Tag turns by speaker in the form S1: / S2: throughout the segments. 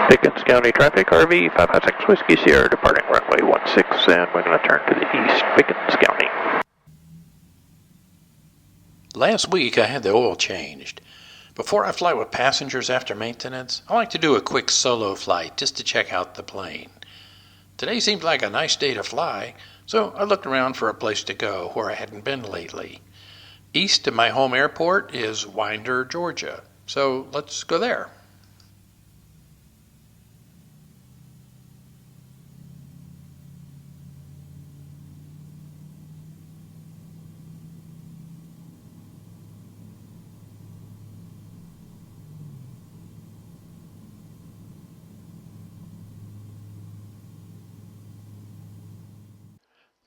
S1: Pickens County traffic, RV 556 Whiskey Sierra departing runway 16, and we're going to turn to the east, Pickens County.
S2: Last week I had the oil changed. Before I fly with passengers after maintenance, I like to do a quick solo flight just to check out the plane. Today seemed like a nice day to fly, so I looked around for a place to go where I hadn't been lately. East of my home airport is Winder, Georgia, so let's go there.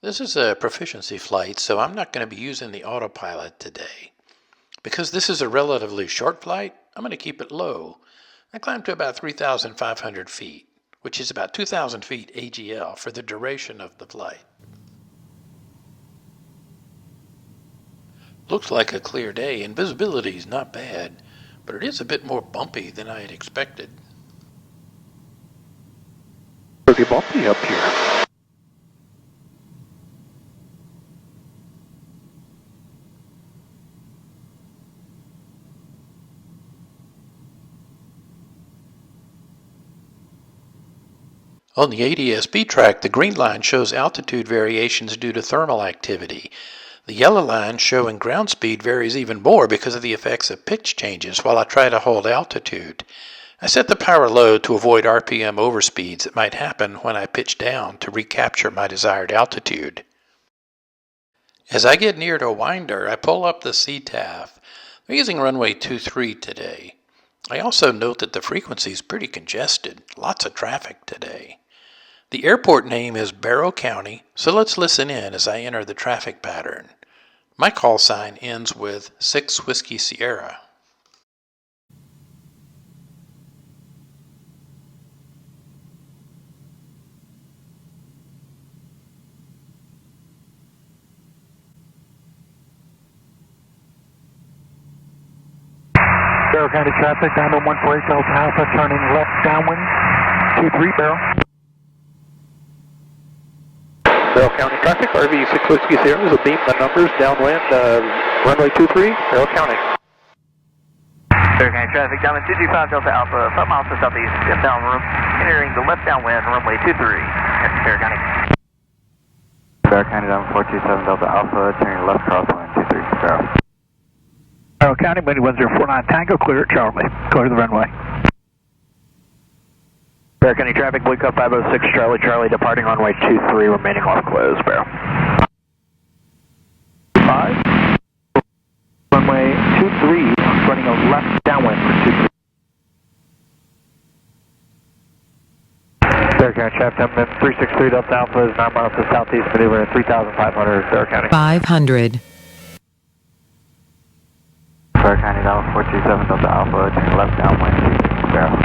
S2: This is a proficiency flight, so I'm not going to be using the autopilot today. Because this is a relatively short flight, I'm going to keep it low. I climbed to about 3,500 feet, which is about 2,000 feet AGL for the duration of the flight. Looks like a clear day and visibility is not bad, but it is a bit more bumpy than I had expected.
S1: Pretty bumpy up here.
S2: On the ADS-B track, the green line shows altitude variations due to thermal activity. The yellow line showing ground speed varies even more because of the effects of pitch changes while I try to hold altitude. I set the power low to avoid RPM overspeeds that might happen when I pitch down to recapture my desired altitude. As I get near to Winder, I pull up the CTAF. I'm using runway 23 today. I also note that the frequency is pretty congested, lots of traffic today. The airport name is Barrow County, so let's listen in as I enter the traffic pattern. My call sign ends with 6 Whiskey Sierra.
S3: Barrow County traffic, Diamond 148 Delta Alpha, turning left downwind, 23 Barrow.
S1: Barrow County traffic, RV 6 Whiskey Sierra is a beam the numbers downwind, runway 23, Barrow County.
S4: Barrow County traffic, Diamond 225 Delta Alpha, 5 miles to southeast, downwind, entering the left downwind, runway 23, that's Barrow County.
S5: Barrow County, Diamond 427 Delta Alpha, turning left crosswind, 23, Barrow.
S3: Barrow County, wind 1049 Tango, clear at Charlie. Go to the runway.
S4: Barrow County traffic, Blue Cup 506 Charlie, Charlie, departing runway 23, remaining off close, Barrow.
S3: 5, runway 23, running a left downwind for 23. Barrow County traffic, Diamond 363 Delta Alpha is 9 miles to southeast, maneuvering at 3,500, Barrow County.
S6: 500.
S5: Barrow County, Diamond 427 Delta Alpha, turning left downwind, 26, Barrow.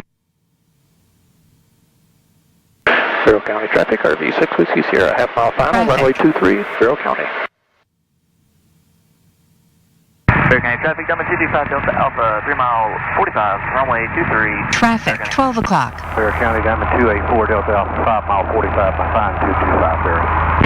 S1: Barrow County traffic, RV 6 Whiskey Sierra, half mile final, runway 23, Barrow County.
S4: Barrow County traffic, Diamond 225 Delta Alpha, 3 mile 45, runway 23.
S6: Traffic, 12 o'clock.
S5: Barrow County, Diamond 284 Delta Alpha, 5 mile 45, my fine 225, Barrow.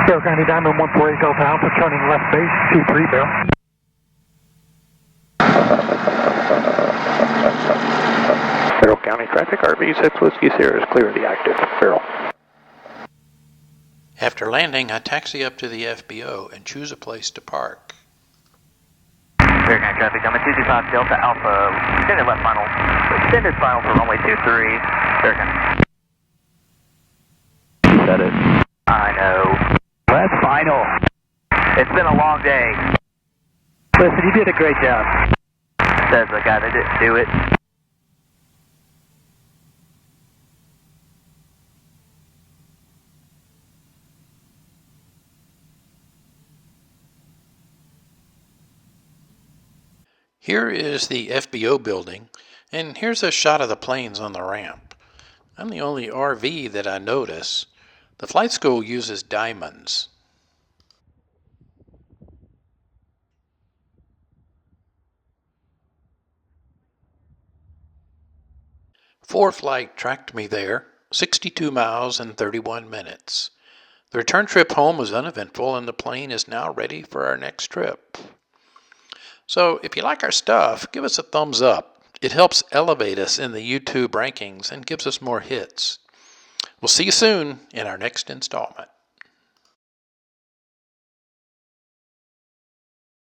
S3: Barrow County, Diamond 148 Delta Alpha, turning left base, 23 Barrow.
S1: Barrow County traffic, RV 6 Whiskey Sierra is clear of the active, Barrow.
S2: After landing, I taxi up to the FBO and choose a place to park.
S4: Barrow County traffic, Diamond 225 Delta Alpha, extended left final. Extended final for runway 23, Barrow County.
S5: That is.
S4: I know.
S3: That's final.
S4: It's been a long day.
S3: Listen, you did a great job.
S4: Says the guy that didn't do it.
S2: Here is the FBO building, and here's a shot of the planes on the ramp. I'm the only RV that I notice. The flight school uses diamonds. ForeFlight tracked me there, 62 miles and 31 minutes. The return trip home was uneventful, and the plane is now ready for our next trip. So if you like our stuff, give us a thumbs up. It helps elevate us in the YouTube rankings and gives us more hits. We'll see you soon in our next installment.